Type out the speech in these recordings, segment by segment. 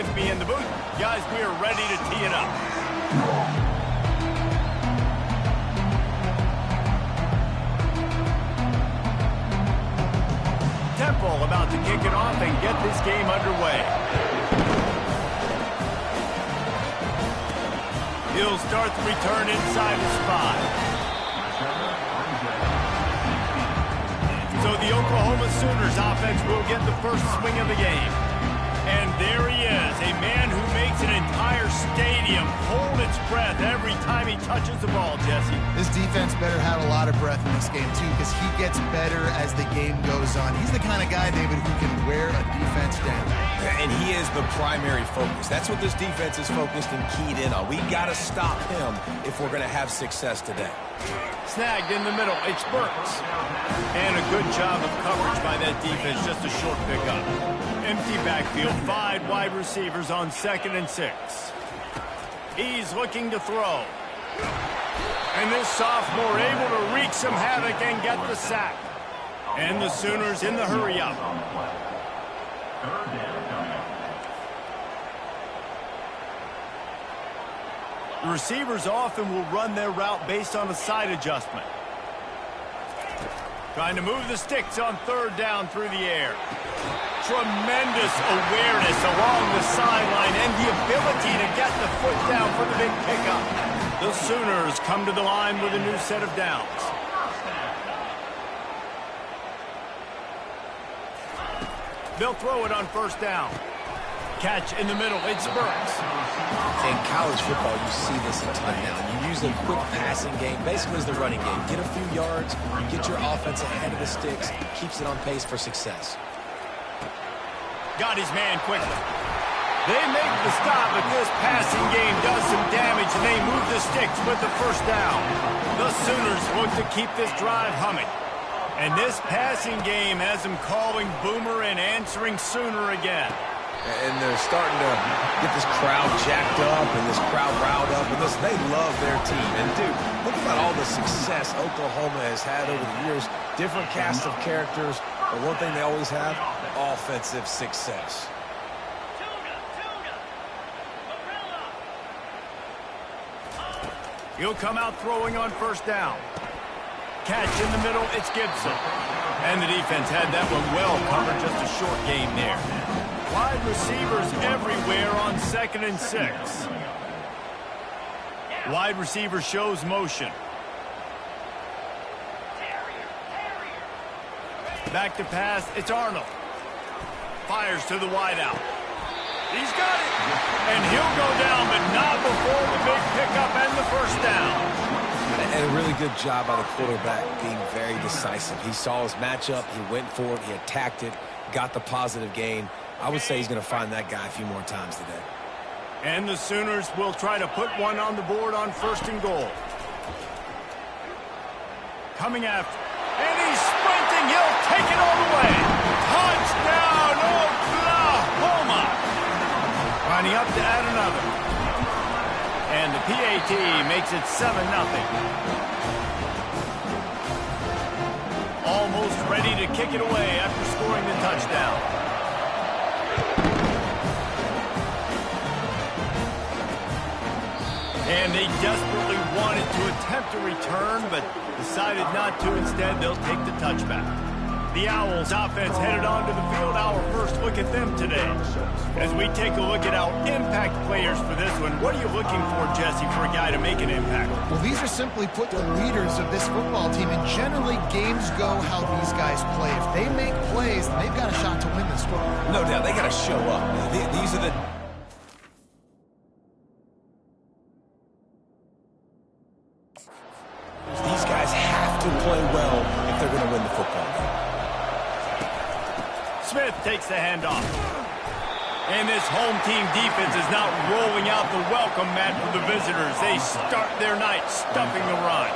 with me in the booth. Guys, we are ready to tee it up. Temple about to kick it off and get this game underway. He'll start the return inside the spot. So the Oklahoma Sooners offense will get the first swing of the game. And there he is, a man who makes an entire stadium hold its breath every time he touches the ball, Jesse. This defense better have a lot of breath in this game, too, because he gets better as the game goes on. He's the kind of guy, David, who can wear a defense down. And he is the primary focus. That's what this defense is focused and keyed in on. We've got to stop him if we're going to have success today. Snagged in the middle, it's Burks. And a good job of coverage by that defense, just a short pickup. Empty backfield, 5 wide receivers on 2nd and 6. He's looking to throw. And this sophomore able to wreak some havoc and get the sack. And the Sooners in the hurry-up. The receivers often will run their route based on a side adjustment. Trying to move the sticks on 3rd down through the air. Tremendous awareness along the sideline and the ability to get the foot down for the big pickup. The Sooners come to the line with a new set of downs. They'll throw it on 1st down. Catch in the middle, it's Burks. In college football, you see this a ton now. You use a quick passing game, basically as the running game. Get a few yards, get your offense ahead of the sticks, keeps it on pace for success. Got his man quickly. They make the stop, but this passing game does some damage, and they move the sticks with the 1st down. The Sooners look to keep this drive humming. And this passing game has them calling Boomer and answering Sooner again. And they're starting to get this crowd jacked up and this crowd riled up. And they love their team. And, dude, think about all the success Oklahoma has had over the years. Different cast of characters. But one thing they always have, offensive success. He'll come out throwing on 1st down. Catch in the middle, it's Gibson. And the defense had that one well covered, just a short game there. Wide receivers everywhere on 2nd and 6. Wide receiver shows motion. Back to pass, it's Arnold. Fires to the wideout. He's got it. And he'll go down, but not before the big pickup and the 1st down. And a really good job by the quarterback being very decisive. He saw his matchup, he went for it, he attacked it, got the positive gain. I would say he's going to find that guy a few more times today. And the Sooners will try to put one on the board on 1st and goal. Coming after. And he's sprinting. He'll take it all the way. Touchdown, Oklahoma. Lining up to add another. And the PAT makes it 7-0. Almost ready to kick it away after scoring the touchdown. And they desperately wanted to attempt a return, but decided not to. Instead, they'll take the touchback. The Owls offense headed onto the field. Our first look at them today. As we take a look at our impact players for this one, what are you looking for, Jesse, for a guy to make an impact? Well, these are simply put the leaders of this football team, and generally games go how these guys play. If they make plays, then they've got a shot to win this one. No doubt, they got to show up. These are the... These guys have to play well if they're going to win the football game. Smith takes the handoff. And this home team defense is not rolling out the welcome mat for the visitors. They start their night stuffing the run.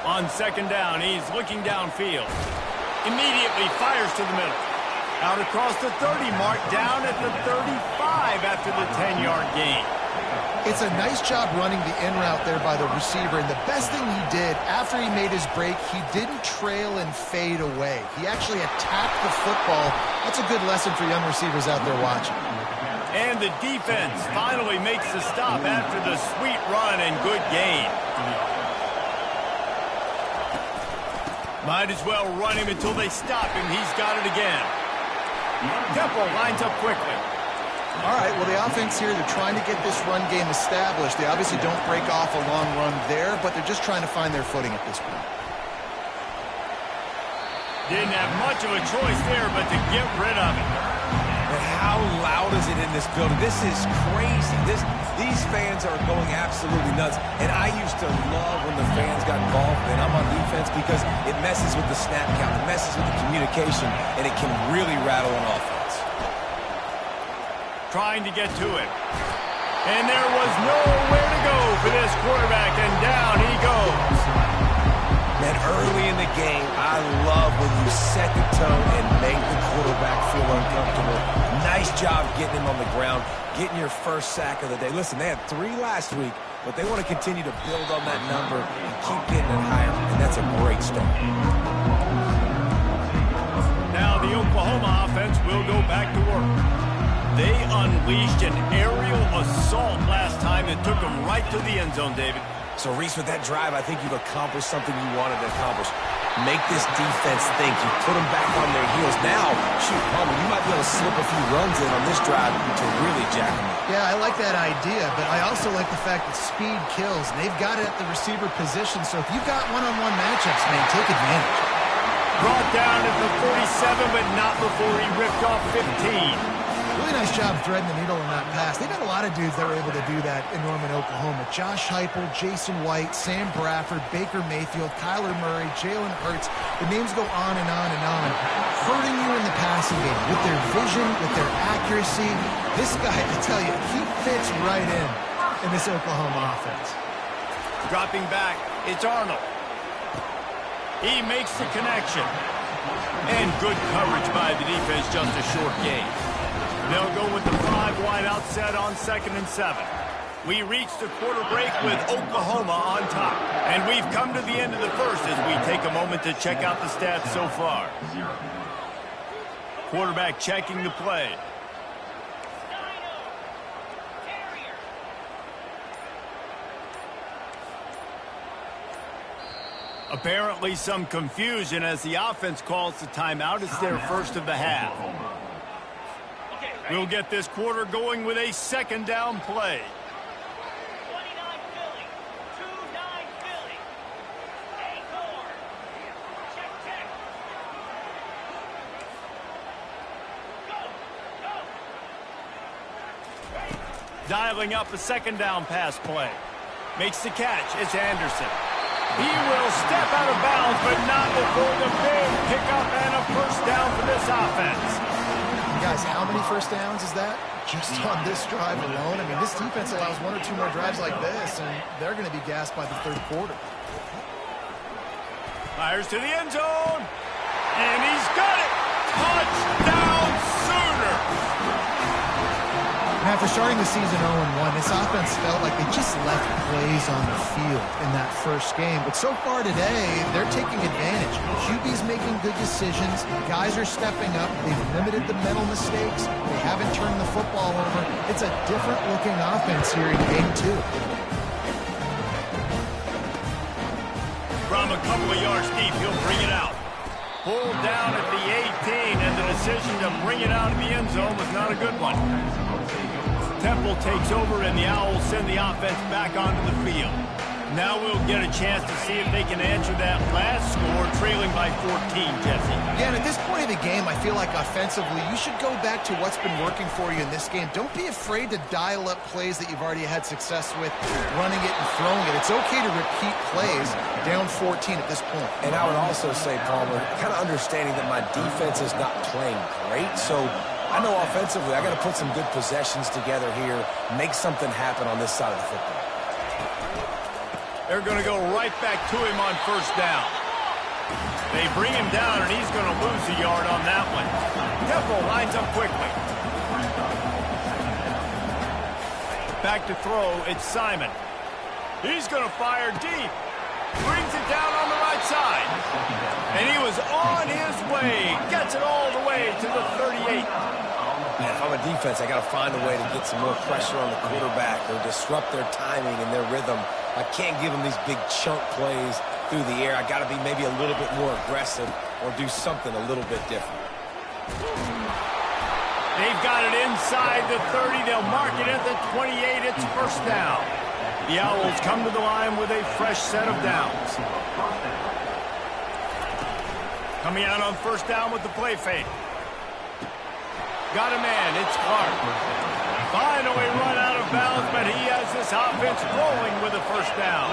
On 2nd down, he's looking downfield. Immediately fires to the middle. Out across the 30 mark, down at the 35 after the 10-yard gain. It's a nice job running the in route there by the receiver, and the best thing he did after he made his break, he didn't trail and fade away. He actually attacked the football. That's a good lesson for young receivers out there watching. And the defense finally makes the stop after the sweet run and good gain. Might as well run him until they stop him. He's got it again. Temple lines up quickly. All right, well, the offense here, they're trying to get this run game established. They obviously don't break off a long run there, but they're just trying to find their footing at this point. Didn't have much of a choice there, but to get rid of it. And how loud is it in this building? This is crazy. These fans are going absolutely nuts. And I used to love when the fans got involved, and I'm on defense, because it messes with the snap count, it messes with the communication, and it can really rattle an offense. Trying to get to it. And there was nowhere to go for this quarterback, and down he goes. Man, early in the game, I love when you set the tone and make the quarterback feel uncomfortable. Nice job getting him on the ground, getting your first sack of the day. Listen, they had 3 last week, but they want to continue to build on that number and keep getting it higher, and that's a great start. Now the Oklahoma offense will go back to work. They unleashed an aerial assault last time that took them right to the end zone, David. So, Reese, with that drive, I think you've accomplished something you wanted to accomplish. Make this defense think. You put them back on their heels. Now, shoot, Palmer, you might be able to slip a few runs in on this drive to really jack them up. Yeah, I like that idea, but I also like the fact that speed kills. They've got it at the receiver position, so if you've got one-on-one matchups, man, take advantage. Brought down at the 47, but not before he ripped off 15. Really nice job threading the needle on that pass. They've got a lot of dudes that were able to do that in Norman, Oklahoma. Josh Heupel, Jason White, Sam Bradford, Baker Mayfield, Kyler Murray, Jalen Hurts. The names go on and on and on. Hurting you in the passing game with their vision, with their accuracy. This guy, I tell you, he fits right in this Oklahoma offense. Dropping back, it's Arnold. He makes the connection. And good coverage by the defense, just a short gain. They'll go with the 5 wide out set on 2nd and 7. We reach the quarter break with Oklahoma on top. And we've come to the end of the first as we take a moment to check out the stats so far. Quarterback checking the play. Apparently some confusion as the offense calls the timeout. It's their first of the half. We'll get this quarter going with a 2nd down play. 29 Philly. 2-9 Philly. A-4. Check. Go. Dialing up a 2nd down pass play. Makes the catch. It's Anderson. He will step out of bounds, but not before the big pickup and a first down for this offense. Guys, how many first downs is that? Just on this drive alone? I mean, this defense allows 1 or 2 more drives like this, and they're going to be gassed by the 3rd quarter. Fires to the end zone. And he's got it. Touchdown, Sooners. Now, after starting the season 0-1, this offense felt like they just left plays on the field in that first game. But so far today, they're taking advantage. QB's making good decisions. Guys are stepping up. They've limited the mental mistakes. They haven't turned the football over. It's a different-looking offense here in Game 2. From a couple of yards deep, he'll bring it out. Pulled down at the 18, and the decision to bring it out in the end zone was not a good one. Temple takes over, and the Owls send the offense back onto the field. Now we'll get a chance to see if they can answer that last score, trailing by 14, Jesse. Yeah, and at this point of the game, I feel like offensively, you should go back to what's been working for you in this game. Don't be afraid to dial up plays that you've already had success with, running it and throwing it. It's okay to repeat plays down 14 at this point. And I would also say, Palmer, kind of understanding that my defense is not playing great, so I know offensively I got to put some good possessions together here, make something happen on this side of the football. They're going to go right back to him on first down. They bring him down, and he's going to lose a yard on that one. Temple lines up quickly. Back to throw, it's Simon. He's going to fire deep. Brings it down on the right side. And he was on his way. Gets it all the way to the 38. Man, if I'm a defense, I got to find a way to get some more pressure on the quarterback or disrupt their timing and their rhythm. I can't give them these big chunk plays through the air. I got to be maybe a little bit more aggressive or do something a little bit different. They've got it inside the 30. They'll mark it at the 28. It's first down. The Owls come to the line with a fresh set of downs. Coming out on first down with the play fake. Got a man. It's Clark. Finally run out of bounds, but he has this offense rolling with a first down.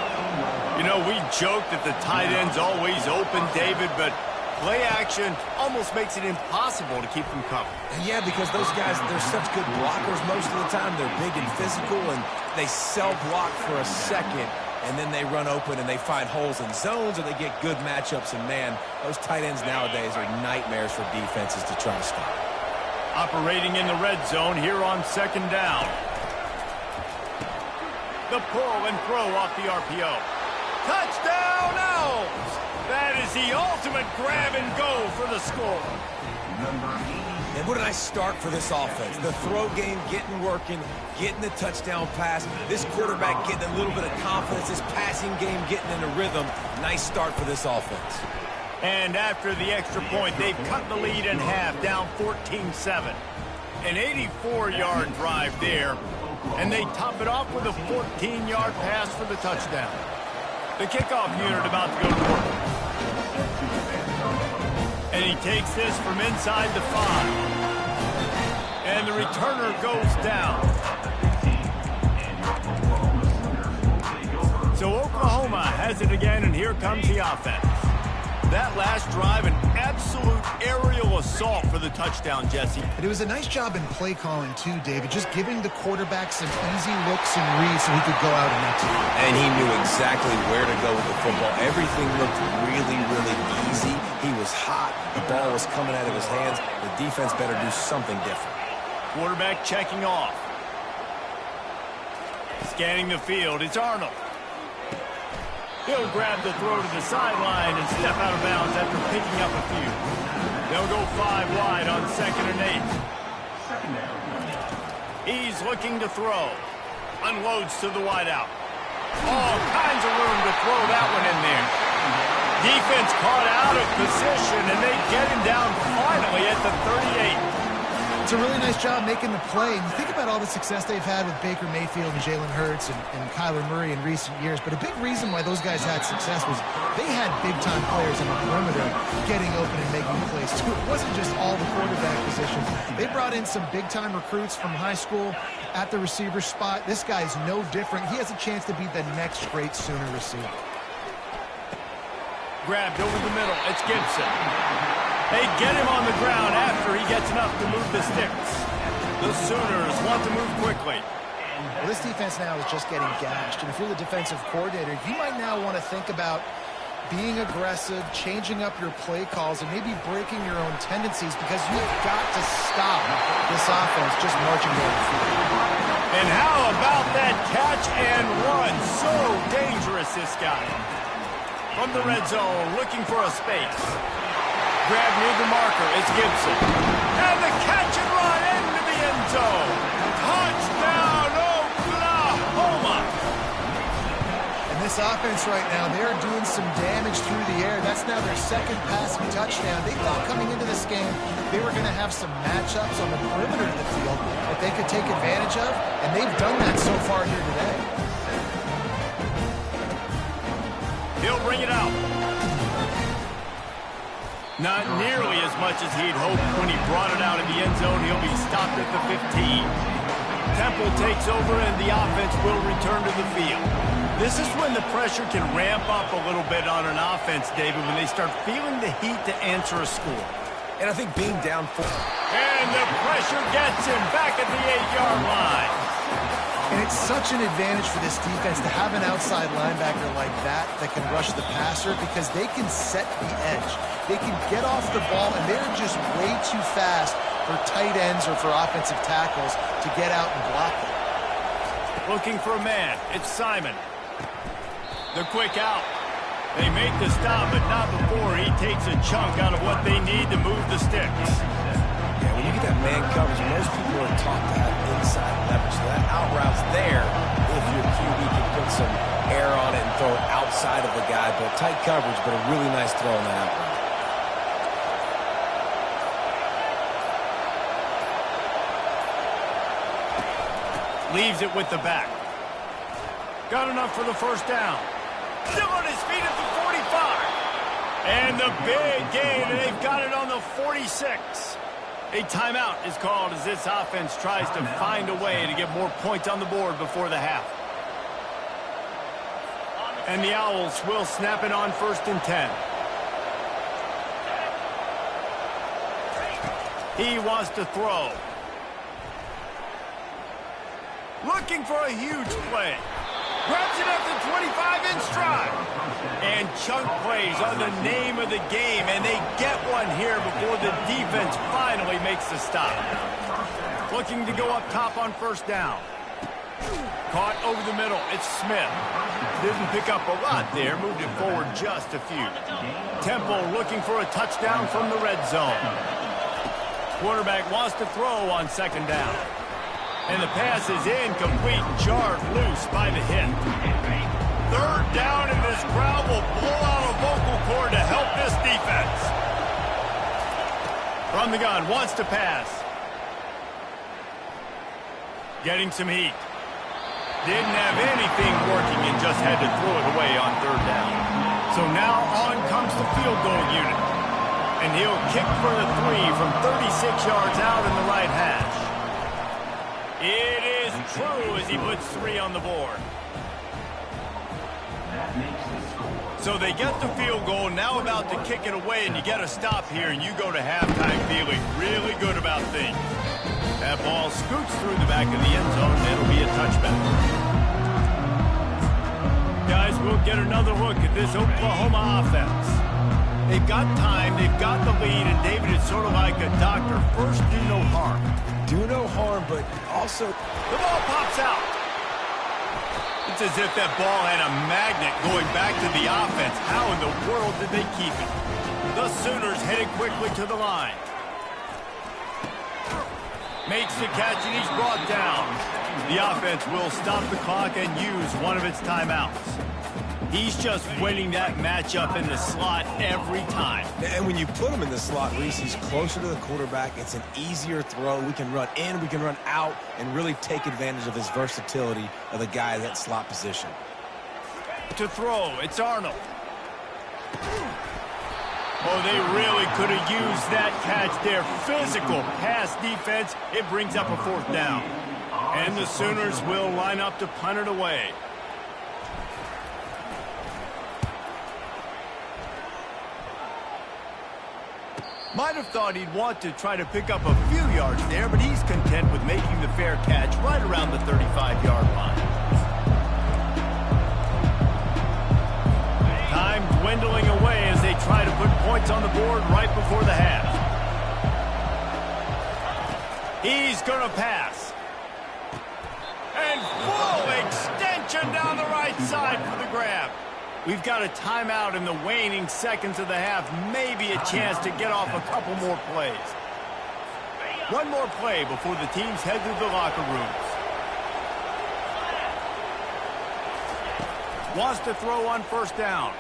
You know, we joke that the tight end's always open, David, but play action almost makes it impossible to keep them covered. Yeah, because those guys, they're such good blockers most of the time. They're big and physical, and they block for a second, and then they run open and they find holes in zones, or they get good matchups. And, man, those tight ends nowadays are nightmares for defenses to try to stop. Operating in the red zone here on second down. The pull and throw off the RPO. Touchdown, Owls! That is the ultimate grab and go for the score. And what did I start for this offense? The throw game getting working, getting the touchdown pass. This quarterback getting a little bit of confidence. This passing game getting in a rhythm. Nice start for this offense. And after the extra point, they've cut the lead in half, down 14-7. An 84-yard drive there, and they top it off with a 14-yard pass for the touchdown. The kickoff unit about to go to work. And he takes this from inside the 5. And the returner goes down. So Oklahoma has it again, and here comes the offense. That last drive, an absolute aerial assault for the touchdown, Jesse. And it was a nice job in play calling, too, David, just giving the quarterback some easy looks and reads so he could go out and execute. And he knew exactly where to go with the football. Everything looked really, really easy. He was hot. The ball was coming out of his hands. The defense better do something different. Quarterback checking off. Scanning the field, it's Arnold. He'll grab the throw to the sideline and step out of bounds after picking up a few. They'll go 5 wide on 2nd and 8. He's looking to throw. Unloads to the wideout. All kinds of room to throw that one in there. Defense caught out of position, and they get him down finally at the 38. It's a really nice job making the play. And you think about all the success they've had with Baker Mayfield and Jalen Hurts and Kyler Murray in recent years. But a big reason why those guys had success was they had big-time players on the perimeter getting open and making plays, too. It wasn't just all the quarterback positions. They brought in some big-time recruits from high school at the receiver spot. This guy's no different. He has a chance to be the next great Sooner receiver. Grabbed over the middle. It's Gibson. They get him on the ground after he gets enough to move the sticks. The Sooners want to move quickly. Well, this defense now is just getting gashed. And if you're the defensive coordinator, you might now want to think about being aggressive, changing up your play calls, and maybe breaking your own tendencies because you've got to stop this offense just marching down the field. And how about that catch and run? So dangerous, this guy. From the red zone, looking for a space. Grab near the marker, it's Gibson. And the catch and run into the end zone. Touchdown, Oklahoma! And this offense right now, they're doing some damage through the air. That's now their second passing touchdown. They thought coming into this game they were going to have some matchups on the perimeter of the field that they could take advantage of, and they've done that so far here today. He'll bring it out. Not nearly as much as he'd hoped when he brought it out in the end zone. He'll be stopped at the 15. Temple takes over and the offense will return to the field. This is when the pressure can ramp up a little bit on an offense, David, when they start feeling the heat to answer a score. And I think being down 4. And the pressure gets him back at the 8-yard line. And it's such an advantage for this defense to have an outside linebacker like that can rush the passer because they can set the edge. They can get off the ball, and they're just way too fast for tight ends or for offensive tackles to get out and block them. Looking for a man. It's Simon. The quick out. They make the stop, but not before he takes a chunk out of what they need to move the sticks. Yeah, when you get that man coverage, most people are taught to have inside leverage. So that out route's there if your QB can put some air on it and throw it outside of the guy. But tight coverage, but a really nice throw on that out route. Leaves it with the back. Got enough for the first down. Still on his feet at the 45. And the big gain, and they've got it on the 46. A timeout is called as this offense tries to find a way to get more points on the board before the half. And the Owls will snap it on 1st and 10. He wants to throw. Looking for a huge play. Grabs it at the 25 in stride. And chunk plays are the name of the game, and they get one here before the defense finally makes the stop. Looking to go up top on 1st down. Caught over the middle. It's Smith. Didn't pick up a lot there. Moved it forward just a few. Temple looking for a touchdown from the red zone. Quarterback wants to throw on 2nd down. And the pass is incomplete, jarred loose by the hit. 3rd down, and this crowd will blow out a vocal cord to help this defense. From the gun, wants to pass. Getting some heat. Didn't have anything working and just had to throw it away on 3rd down. So now on comes the field goal unit. And he'll kick for the 3 from 36 yards out in the right hash. It is true as he puts 3 on the board. So they get the field goal, now about to kick it away, and you get a stop here, and you go to halftime feeling really good about things. That ball scoots through the back of the end zone, and it'll be a touchback. Guys, we'll get another look at this Oklahoma offense. They've got time, they've got the lead, and David is sort of like a doctor. First, do no harm. Do no harm, but also... The ball pops out. It's as if that ball had a magnet going back to the offense. How in the world did they keep it? The Sooners headed quickly to the line. Makes the catch, and he's brought down. The offense will stop the clock and use one of its timeouts. He's just winning that matchup in the slot every time. And when you put him in the slot, Reese, he's closer to the quarterback. It's an easier throw. We can run in, we can run out, and really take advantage of his versatility of the guy in that slot position. To throw, it's Arnold. Oh, they really could have used that catch there. Physical pass defense. It brings up a 4th down. And the Sooners will line up to punt it away. Might have thought he'd want to try to pick up a few yards there, but he's content with making the fair catch right around the 35-yard line. Time dwindling away as they try to put points on the board right before the half. He's going to pass. And full extension down the right side for the grab. We've got a timeout in the waning seconds of the half. Maybe a chance to get off a couple more plays. One more play before the teams head to the locker rooms. Wants to throw on 1st down.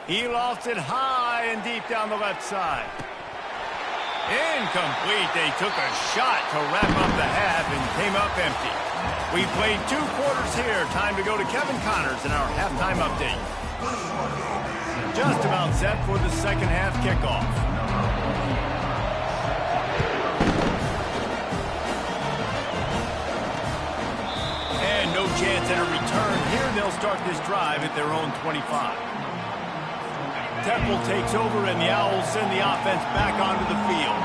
He lofts it high and deep down the left side. Incomplete. They took a shot to wrap up the half and came up empty. We played 2 quarters here. Time to go to Kevin Connors in our halftime update. Just about set for the 2nd half kickoff. And no chance at a return. Here they'll start this drive at their own 25. Temple takes over, and the Owls send the offense back onto the field.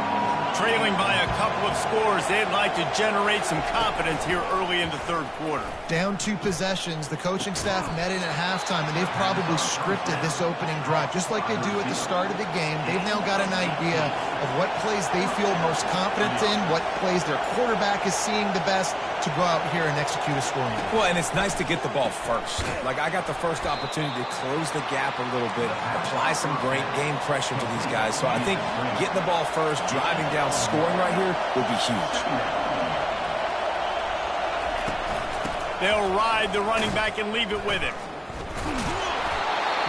trailing by a couple of scores. They'd like to generate some confidence here early in the third quarter. Down 2 possessions, the coaching staff met in at halftime, and they've probably scripted this opening drive. Just like they do at the start of the game, they've now got an idea of what plays they feel most confident in, what plays their quarterback is seeing the best to go out here and execute a scoring. Well, and it's nice to get the ball first. Like, I got the first opportunity to close the gap a little bit, apply some great game pressure to these guys. So I think getting the ball first, driving down, scoring right here would be huge. They'll ride the running back and leave it with him.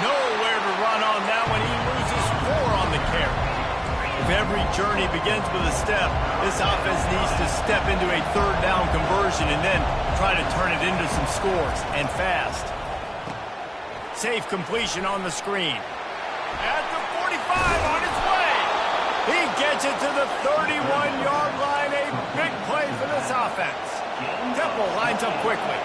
Nowhere to run on that one. He loses 4 on the carry. If every journey begins with a step, this offense needs to step into a third down conversion and then try to turn it into some scores, and fast. Safe completion on the screen. At the 45 on its way. He gets it to the 31-yard line. A big play for this offense. Temple lines up quickly.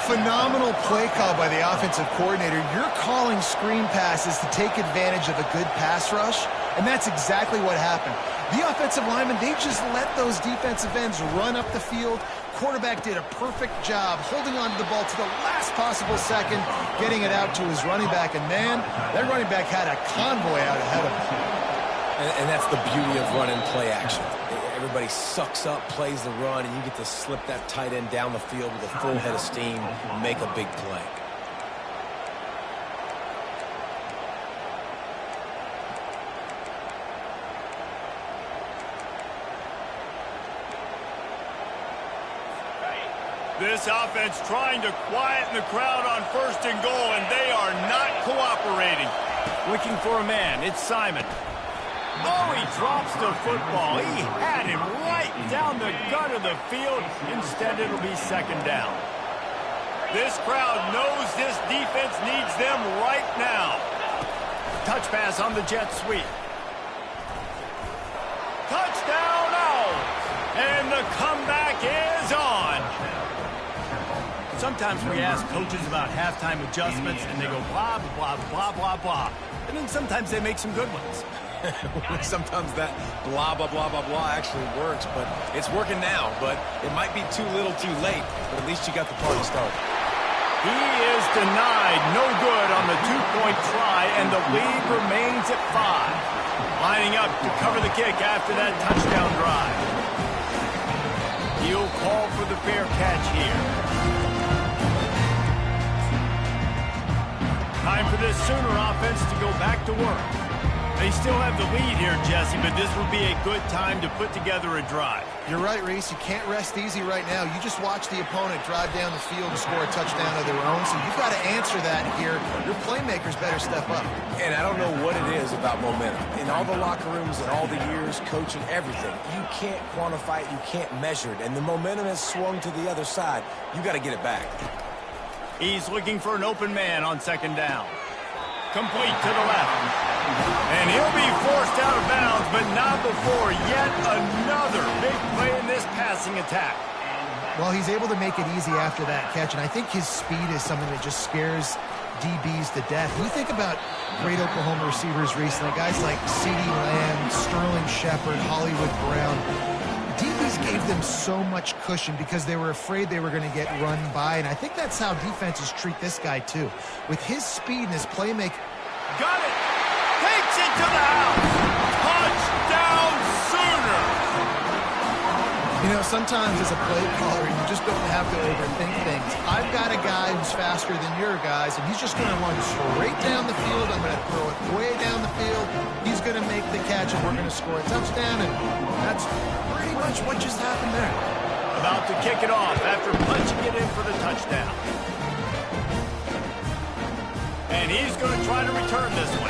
Phenomenal play call by the offensive coordinator. You're calling screen passes to take advantage of a good pass rush, and that's exactly what happened. The offensive linemen, they just let those defensive ends run up the field. Quarterback did a perfect job holding on to the ball to the last possible second, getting it out to his running back, and man, that running back had a convoy out ahead of him. And that's the beauty of running play action. Everybody sucks up, plays the run, and you get to slip that tight end down the field with a full head of steam and make a big play. This offense trying to quieten the crowd on 1st and goal, and they are not cooperating. Looking for a man. It's Simon. Oh, he drops the football. He had him right down the gut of the field. Instead, it'll be 2nd down. This crowd knows this defense needs them right now. Touch pass on the jet sweep. Touchdown out. And the comeback is on. Sometimes we ask coaches about halftime adjustments, and they go blah, blah, blah, blah, blah. And then sometimes they make some good ones. Sometimes that blah, blah, blah, blah, blah actually works, but it's working now. But it might be too little too late, but at least you got the party started. He is denied. No good on the 2-point try, and the lead remains at 5. Lining up to cover the kick after that touchdown drive. He'll call for the fair catch here. Time for this Sooner offense to go back to work. They still have the lead here, Jesse, but this would be a good time to put together a drive. You're right, Reese. You can't rest easy right now. You just watch the opponent drive down the field and score a touchdown of their own, so you've got to answer that here. Your playmakers better step up. And I don't know what it is about momentum. In all the locker rooms and all the years, coaching, everything, you can't quantify it, you can't measure it, and the momentum has swung to the other side. You got to get it back. He's looking for an open man on 2nd down. Complete to the left. And he'll be forced out of bounds, but not before yet another big play in this passing attack. Well, he's able to make it easy after that catch, and I think his speed is something that just scares DBs to death. When you think about great Oklahoma receivers recently, guys like CeeDee Lamb, Sterling Shepard, Hollywood Brown, DBs gave them so much cushion because they were afraid they were going to get run by, and I think that's how defenses treat this guy too. With his speed and his playmaking. Got it! Takes it to the house! Touchdown Sooner! You know, sometimes as a play caller, you just don't have to overthink things. I've got a guy who's faster than your guys, and he's just going to run straight down the field. I'm going to throw it way down the field. He's going to make the catch, and we're going to score a touchdown, and that's pretty much what just happened there. About to kick it off after punching it in for the touchdown. And he's going to try to return this one.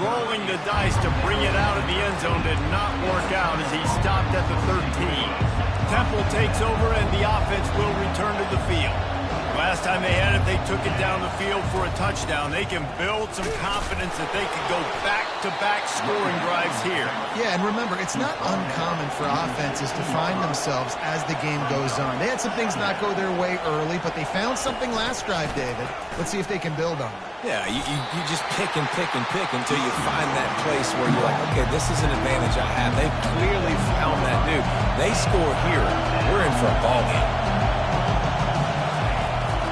Rolling the dice to bring it out of the end zone did not work out as he stopped at the 13. Temple takes over and the offense will return to the field. Last time they had it, they took it down the field for a touchdown. They can build some confidence that they can go back-to-back scoring drives here. Yeah, and remember, it's not uncommon for offenses to find themselves as the game goes on. They had some things not go their way early, but they found something last drive, David. Let's see if they can build on it. Yeah, you just pick and pick and pick until you find that place where you're like, okay, this is an advantage I have. They've clearly found that dude. They score here. We're in for a ball game.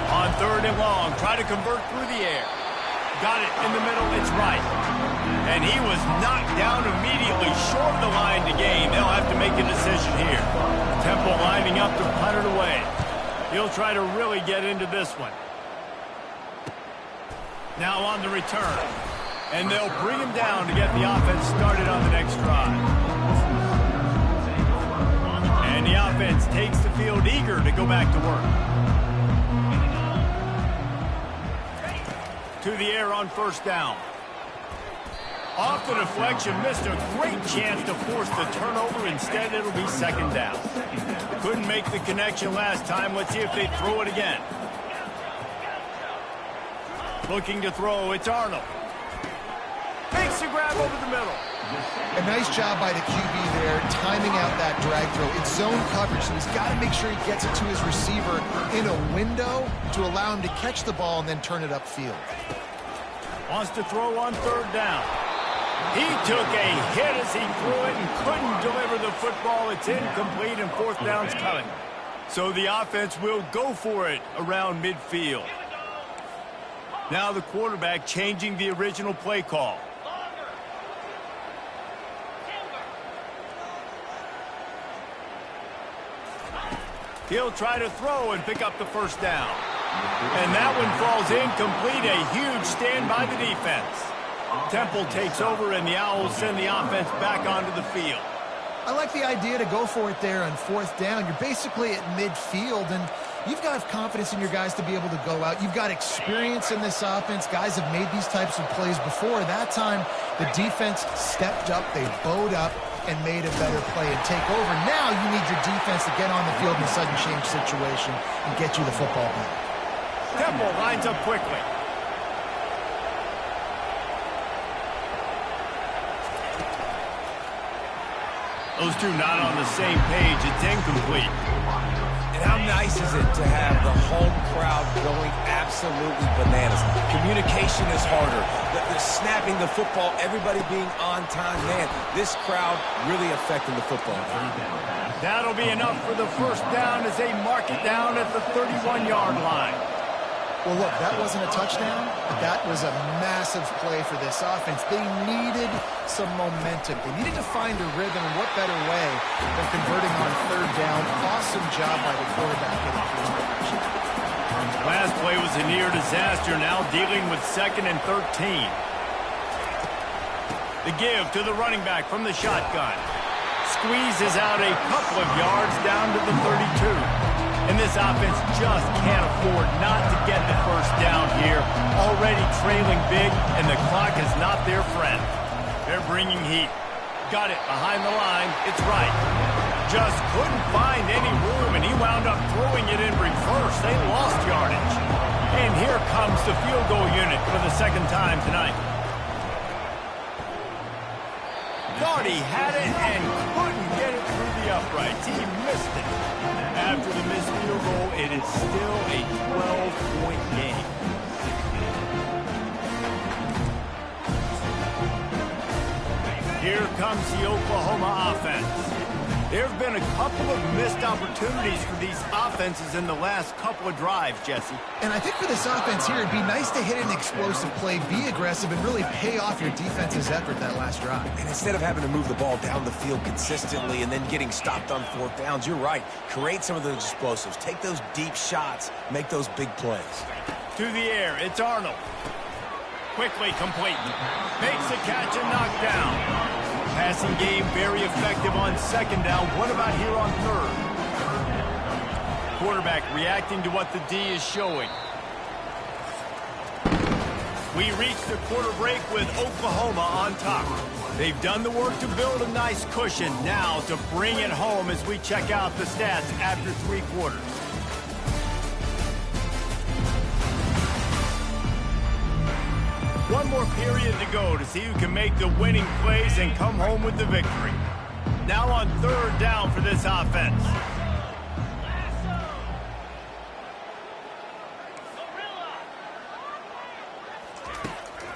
On 3rd and long, try to convert through the air. Got it in the middle, it's right. And he was knocked down immediately short of the line to gain. They'll have to make a decision here. Temple lining up to punt it away. He'll try to really get into this one. Now on the return. And they'll bring him down to get the offense started on the next drive. And the offense takes the field eager to go back to work. To the air on 1st down. Off the deflection, missed a great chance to force the turnover. Instead, it'll be 2nd down. Couldn't make the connection last time. Let's see if they throw it again. Looking to throw, it's Arnold. Makes a grab over the middle. A nice job by the QB there, timing out that drag throw. It's zone coverage, so he's got to make sure he gets it to his receiver in a window to allow him to catch the ball and then turn it upfield. Wants to throw on 3rd down. He took a hit as he threw it and couldn't deliver the football. It's incomplete and 4th down's coming. So the offense will go for it around midfield. Now the quarterback changing the original play call. He'll try to throw and pick up the 1st down. And that one falls incomplete. A huge stand by the defense. Temple takes over, and the Owls send the offense back onto the field. I like the idea to go for it there on 4th down. You're basically at midfield, and you've got to have confidence in your guys to be able to go out. You've got experience in this offense. Guys have made these types of plays before. That time, the defense stepped up. They bowed up and made a better play and take over. Now you need your defense to get on the field in a sudden change situation and get you the football back. Temple lines up quickly. Those two not on the same page. It's incomplete. And how nice is it to have the home crowd going absolutely bananas? Communication is harder. The snapping the football, everybody being on time. Man, this crowd really affecting the football. That'll be enough for the 1st down as they mark it down at the 31-yard line. Well, look, that wasn't a touchdown, but that was a massive play for this offense. They needed some momentum. They needed to find a rhythm, and what better way than converting on 3rd down. Awesome job by the quarterback getting through direction. Last play was a near disaster, now dealing with 2nd and 13. The give to the running back from the shotgun. Squeezes out a couple of yards down to the 32. And this offense just can't afford not to get the 1st down here. Already trailing big, and the clock is not their friend. They're bringing heat. Got it behind the line. It's right. Just couldn't find any room, and he wound up throwing it in reverse. They lost yardage. And here comes the field goal unit for the 2nd time tonight. Thought he had it and couldn't get it through the uprights. He missed it. After the missed field goal, it is still a 12-point game. Here comes the Oklahoma offense. There have been a couple of missed opportunities for these offenses in the last couple of drives, Jesse. And I think for this offense here, it'd be nice to hit an explosive play, be aggressive, and really pay off your defense's effort that last drive. And instead of having to move the ball down the field consistently and then getting stopped on 4th downs, you're right. Create some of those explosives. Take those deep shots. Make those big plays. To the air, it's Arnold. Quickly complete. Makes the catch and knocked down. Passing game very effective on 2nd down. What about here on 3rd? Quarterback reacting to what the D is showing. We reach the quarter break with Oklahoma on top. They've done the work to build a nice cushion. Now to bring it home as we check out the stats after 3 quarters. one more period to go to see who can make the winning plays and come home with the victory. Now on third down for this offense.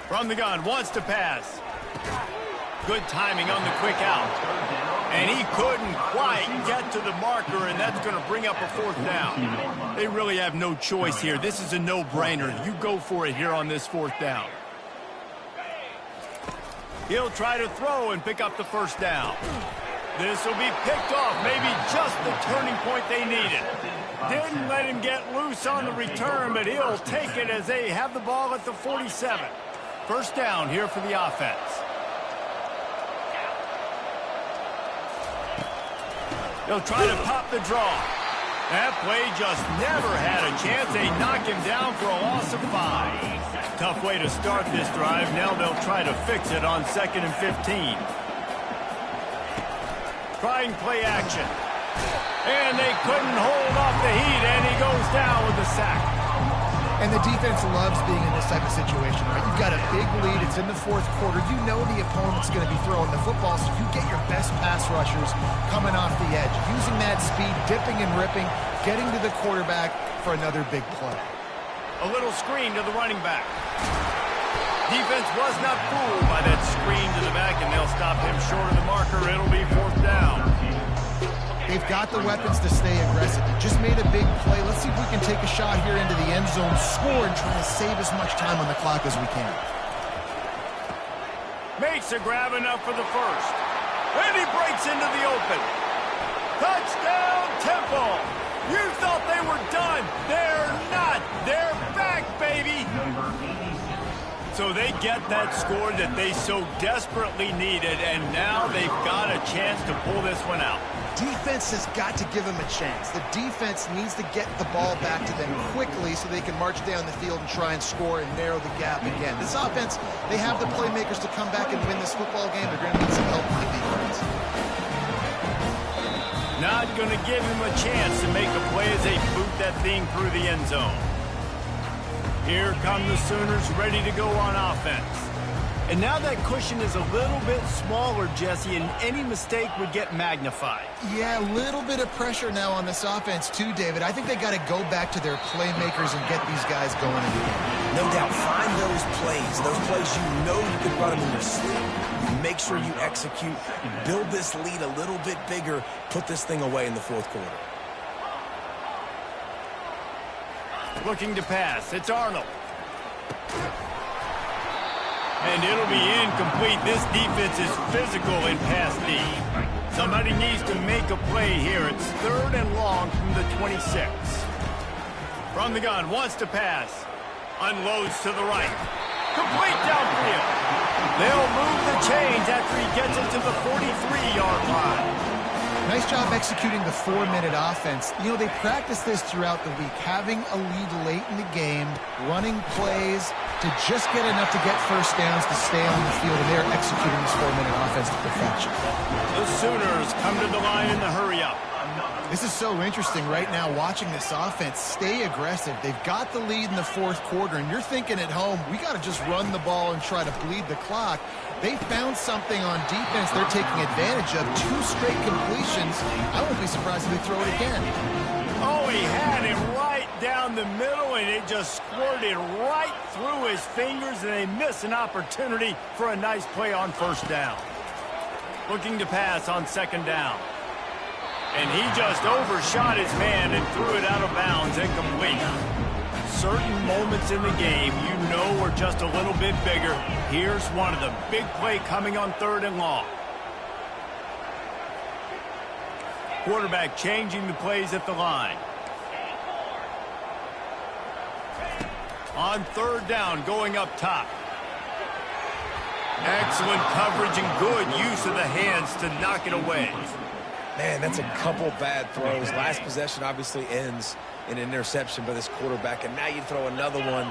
From the gun, wants to pass. Good timing on the quick out. And he couldn't quite get to the marker, and that's going to bring up a fourth down. They really have no choice here. This is a no-brainer. You go for it here on this fourth down. He'll try to throw and pick up the first down. This will be picked off, maybe just the turning point they needed. Didn't let him get loose on the return, but he'll take it as they have the ball at the 47. First down here for the offense. They'll try to pop the draw. That play just never had a chance. They knock him down for a loss of 5. Tough way to start this drive. Now they'll try to fix it on 2nd and 15. Trying play action. And they couldn't hold off the heat, and he goes down with a sack. And the defense loves being in this type of situation, right? You've got a big lead. It's in the fourth quarter. You know the opponent's going to be throwing the football, so you get your best pass rushers coming off the edge, using that speed, dipping and ripping, getting to the quarterback for another big play. A little screen to the running back. Defense was not fooled by that screen to the back, and they'll stop him short of the marker. It'll be fourth down. They've got the weapons to stay aggressive. They just made a big play. Let's see if we can take a shot here into the end zone, score, and try to save as much time on the clock as we can. Makes a grab enough for the first. And he breaks into the open. Touchdown, Temple. You thought they were done. They're not. They're back, baby. So they get that score that they so desperately needed, and now they've got a chance to pull this one out. Defense has got to give them a chance. The defense needs to get the ball back to them quickly so they can march down the field and try and score and narrow the gap again. This offense, they have the playmakers to come back and win this football game. They're going to need some help from the defense. Not going to give him a chance to make a play as they boot that thing through the end zone. Here come the Sooners ready to go on offense. And now that cushion is a little bit smaller, Jesse, and any mistake would get magnified. Yeah, a little bit of pressure now on this offense too, David. I think they got to go back to their playmakers and get these guys going again. No doubt, find those plays you know you could run them in your sleep. Make sure you execute, build this lead a little bit bigger, put this thing away in the fourth quarter. Looking to pass, it's Arnold. And it'll be incomplete. This defense is physical in pass D. Somebody needs to make a play here. It's 3rd and long from the 26. From the gun, wants to pass. Unloads to the right. Complete downfield. They'll move the chains after he gets it to the 43-yard line. Nice job executing the 4-minute offense. You know, they practice this throughout the week, having a lead late in the game, running plays to just get enough to get first downs to stay on the field, and they're executing this 4-minute offense to perfection. The Sooners come to the line in the hurry-up. This is so interesting right now, watching this offense stay aggressive. They've got the lead in the fourth quarter, and you're thinking at home, we got to just run the ball and try to bleed the clock. They found something on defense they're taking advantage of. 2 straight completions. I won't be surprised if they throw it again. Oh, he had it right down the middle, and it just squirted right through his fingers, and they miss an opportunity for a nice play on first down. Looking to pass on 2nd down. And he just overshot his man and threw it out of bounds, incomplete. Certain moments in the game you know are just a little bit bigger. Here's one of the big play coming on 3rd and long. Quarterback changing the plays at the line. On 3rd down, going up top. Excellent coverage and good use of the hands to knock it away. Man, that's a couple bad throws. Last possession obviously ends in an interception by this quarterback, and now you throw another one,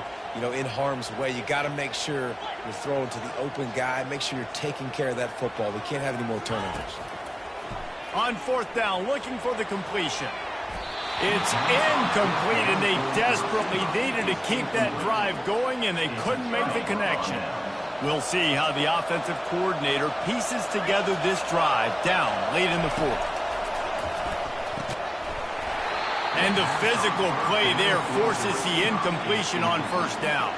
in harm's way. You got to make sure you're throwing to the open guy. Make sure you're taking care of that football. We can't have any more turnovers. On 4th down, looking for the completion. It's incomplete, and they desperately needed to keep that drive going, and they couldn't make the connection. We'll see how the offensive coordinator pieces together this drive down late in the fourth. And the physical play there forces the incompletion on first down.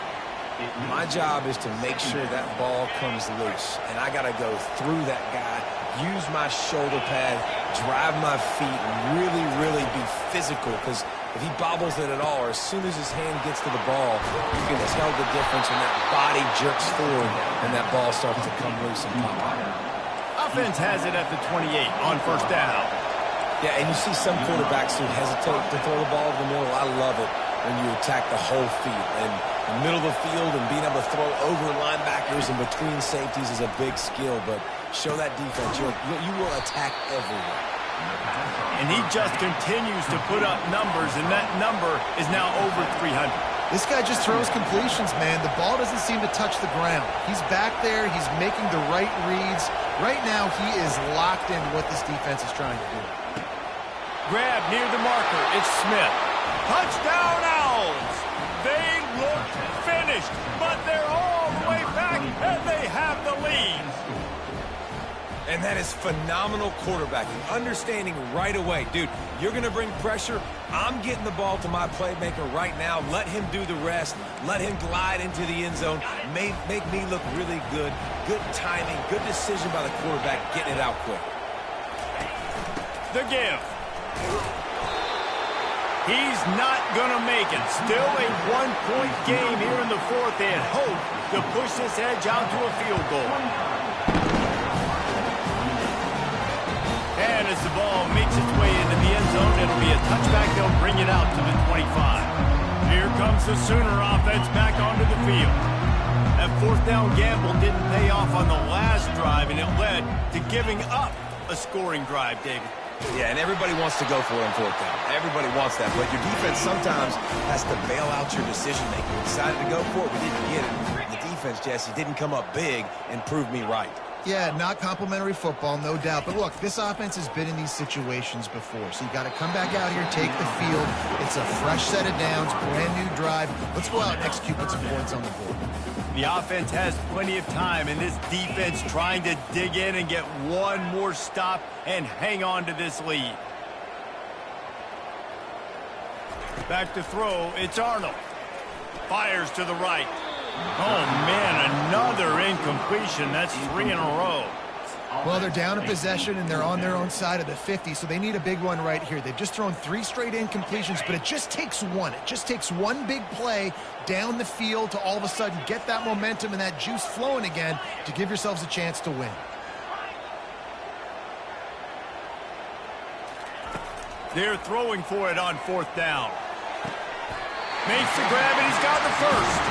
My job is to make sure that ball comes loose, and I got to go through that guy, use my shoulder pad, drive my feet, and really be physical, because if he bobbles it at all, or as soon as his hand gets to the ball, you can tell the difference when that body jerks forward and that ball starts to come loose and pop out. Offense has it at the 28 on first down. Yeah, and you see some quarterbacks who hesitate to throw the ball in the middle. I love it when you attack the whole field. And the middle of the field and being able to throw over linebackers and between safeties is a big skill. But show that defense. You will attack everywhere. And he just continues to put up numbers, and that number is now over 300. This guy just throws completions, man. The ball doesn't seem to touch the ground. He's back there. He's making the right reads. Right now, he is locked into what this defense is trying to do. Grab near the marker. It's Smith. Touchdown, Owls! They look finished, but they're all the way back, and they have the lead. And that is phenomenal quarterbacking. Understanding right away, dude, you're going to bring pressure. I'm getting the ball to my playmaker right now. Let him do the rest. Let him glide into the end zone. Make me look really good. Good timing. Good decision by the quarterback getting it out quick. The give. He's not going to make it. Still a one-point game here in the fourth. They had hope to push this edge out to a field goal. And as the ball makes its way into the end zone, it'll be a touchback. They'll bring it out to the 25. Here comes the Sooner offense back onto the field. That fourth down gamble didn't pay off on the last drive, and it led to giving up a scoring drive, David. Yeah, and everybody wants to go for it on fourth down. Everybody wants that, but your defense sometimes has to bail out your decision-making. We decided to go for it. We didn't get it. The defense, Jesse, didn't come up big and prove me right. Yeah, not complimentary football, no doubt. But look, this offense has been in these situations before. So you got to come back out here, take the field. It's a fresh set of downs, brand new drive. Let's go out and execute, put some points on the board. The offense has plenty of time, and this defense trying to dig in and get one more stop and hang on to this lead. Back to throw, it's Arnold. Fires to the right. Oh, man, another incompletion. That's 3 in a row. Well, they're down a possession, and they're on their own side of the 50, so they need a big one right here. They've just thrown 3 straight incompletions, but it just takes one. It just takes one big play down the field to all of a sudden get that momentum and that juice flowing again to give yourselves a chance to win. They're throwing for it on fourth down. Makes the grab, and he's got the first.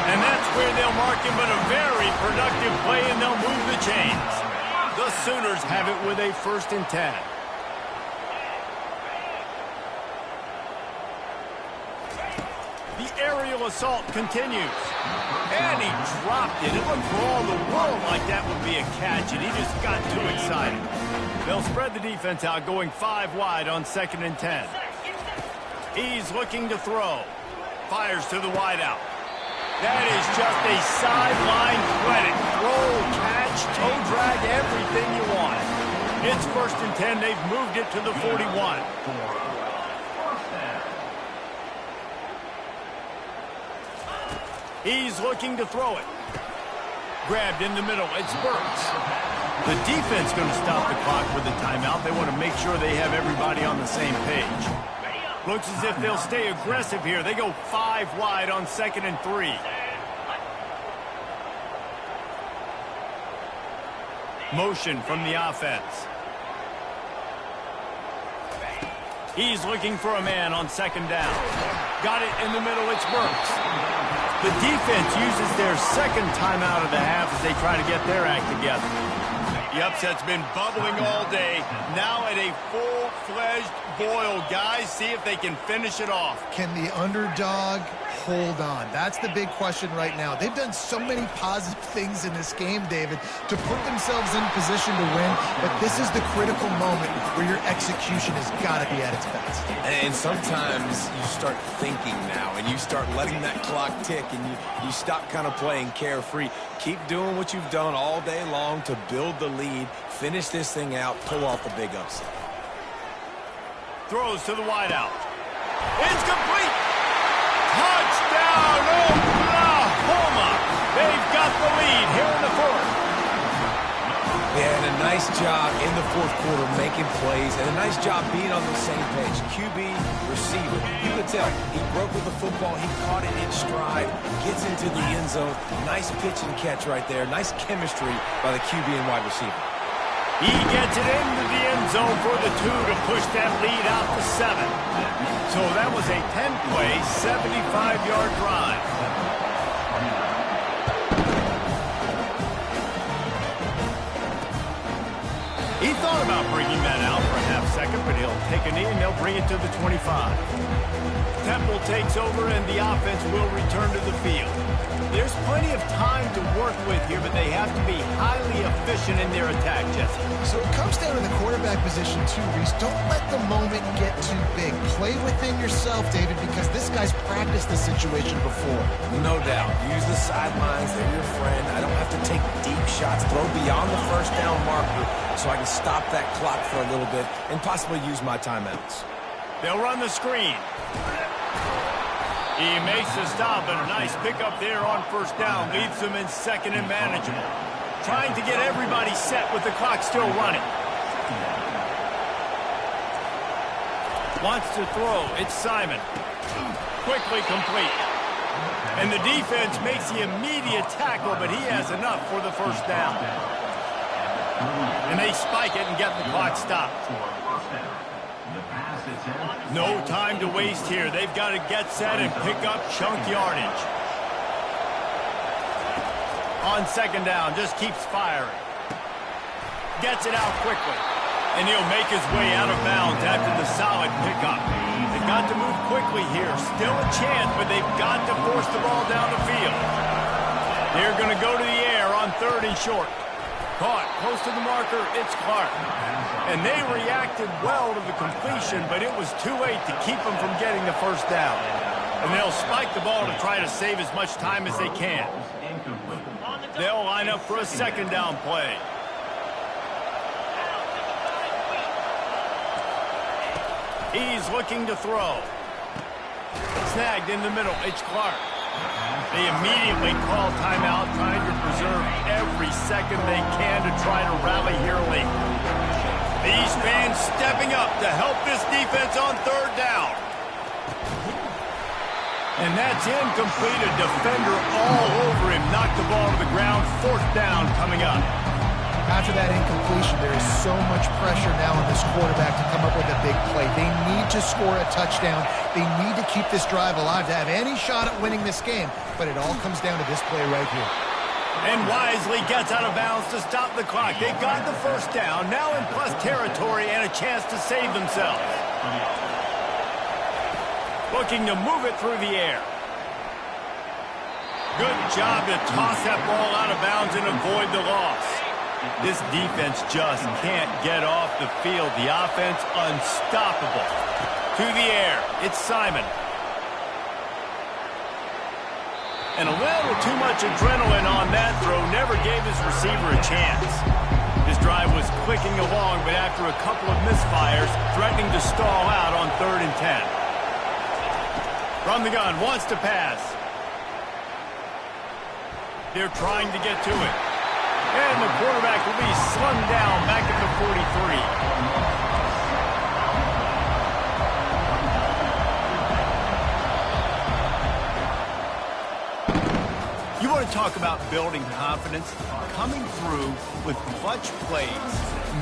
And that's where they'll mark him, but a very productive play, and they'll move the chains. The Sooners have it with a 1st and 10. The aerial assault continues. And he dropped it. It looked for all the world like that would be a catch, and he just got too excited. They'll spread the defense out, going 5 wide on 2nd and 10. He's looking to throw. Fires to the wideout. That is just a sideline clinic. Throw, catch, toe drag, everything you want. It's 1st and 10. They've moved it to the 41. He's looking to throw it. Grabbed in the middle. It's Burks. The defense going to stop the clock with a timeout. They want to make sure they have everybody on the same page. Looks as if they'll stay aggressive here. They go 5 wide on 2nd and 3. Motion from the offense. He's looking for a man on 2nd down. Got it in the middle. It's Burks. The defense uses their 2nd timeout of the half as they try to get their act together. The upset's been bubbling all day. Now at a full-fledged boil. Guys, see if they can finish it off. Can the underdog hold on? That's the big question right now. They've done so many positive things in this game, David, to put themselves in position to win, but this is the critical moment where your execution has got to be at its best. And sometimes you start thinking now, and you start letting that clock tick, and you stop kind of playing carefree. Keep doing what you've done all day long to build the lead, finish this thing out, pull off the big upset. Throws to the wideout. It's complete. Touchdown, Oklahoma. They've got the lead here in the fourth. Yeah, and a nice job in the fourth quarter making plays, and a nice job being on the same page. QB, receiver. You could tell he broke with the football. He caught it in stride, gets into the end zone. Nice pitch and catch right there. Nice chemistry by the QB and wide receiver. He gets it into the end zone for the 2 to push that lead out to 7. So that was a 10-play, 75-yard drive. He thought about bringing that out for a half second, but he'll take a knee and they'll bring it to the 25. Temple takes over and the offense will return to the field. There's plenty of time to work with here, but they have to be highly efficient in their attack, Jesse. So it comes down to the quarterback position too, Reese. Don't let the moment get too big. Play within yourself, David, because this guy's practiced this situation before. No doubt. Use the sidelines. They're your friend. I don't have to take deep shots. Throw beyond the first down marker so I can stop that clock for a little bit and possibly use my timeouts. They'll run the screen. He makes the stop, and a nice pickup there on first down. Leaves them in second and manageable. Trying to get everybody set with the clock still running. Wants to throw. It's Simon. Quickly complete. And the defense makes the immediate tackle, but he has enough for the first down. And they spike it and get the clock stopped. No time to waste here. They've got to get set and pick up chunk yardage. On second down, just keeps firing. Gets it out quickly. And he'll make his way out of bounds after the solid pickup. They've got to move quickly here. Still a chance, but they've got to force the ball down the field. They're going to go to the air on 3rd and short. Caught close to the marker, it's Clark. And they reacted well to the completion, but it was too late to keep them from getting the first down. And they'll spike the ball to try to save as much time as they can. They'll line up for a second down play. He's looking to throw. Snagged in the middle, it's Clark. They immediately call timeout, trying to preserve every second they can to try to rally here late. These fans stepping up to help this defense on 3rd down. And that's incomplete. A defender all over him. Knocked the ball to the ground. 4th down coming up. After that incompletion, there is so much pressure now on this quarterback to come up with a big play. They need to score a touchdown. They need to keep this drive alive to have any shot at winning this game. But it all comes down to this play right here. And wisely gets out of bounds to stop the clock. They got the first down, now in plus territory and a chance to save themselves. Looking to move it through the air. Good job to toss that ball out of bounds and avoid the loss. This defense just can't get off the field. The offense unstoppable. To the air, it's Simon. And a little too much adrenaline on that throw. Never gave his receiver a chance. His drive was clicking along, but after a couple of misfires, threatening to stall out on 3rd and 10. From the gun, wants to pass. They're trying to get to it. And the quarterback will be slung down back at the 43. You want to talk about building confidence? Coming through with clutch plays,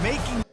making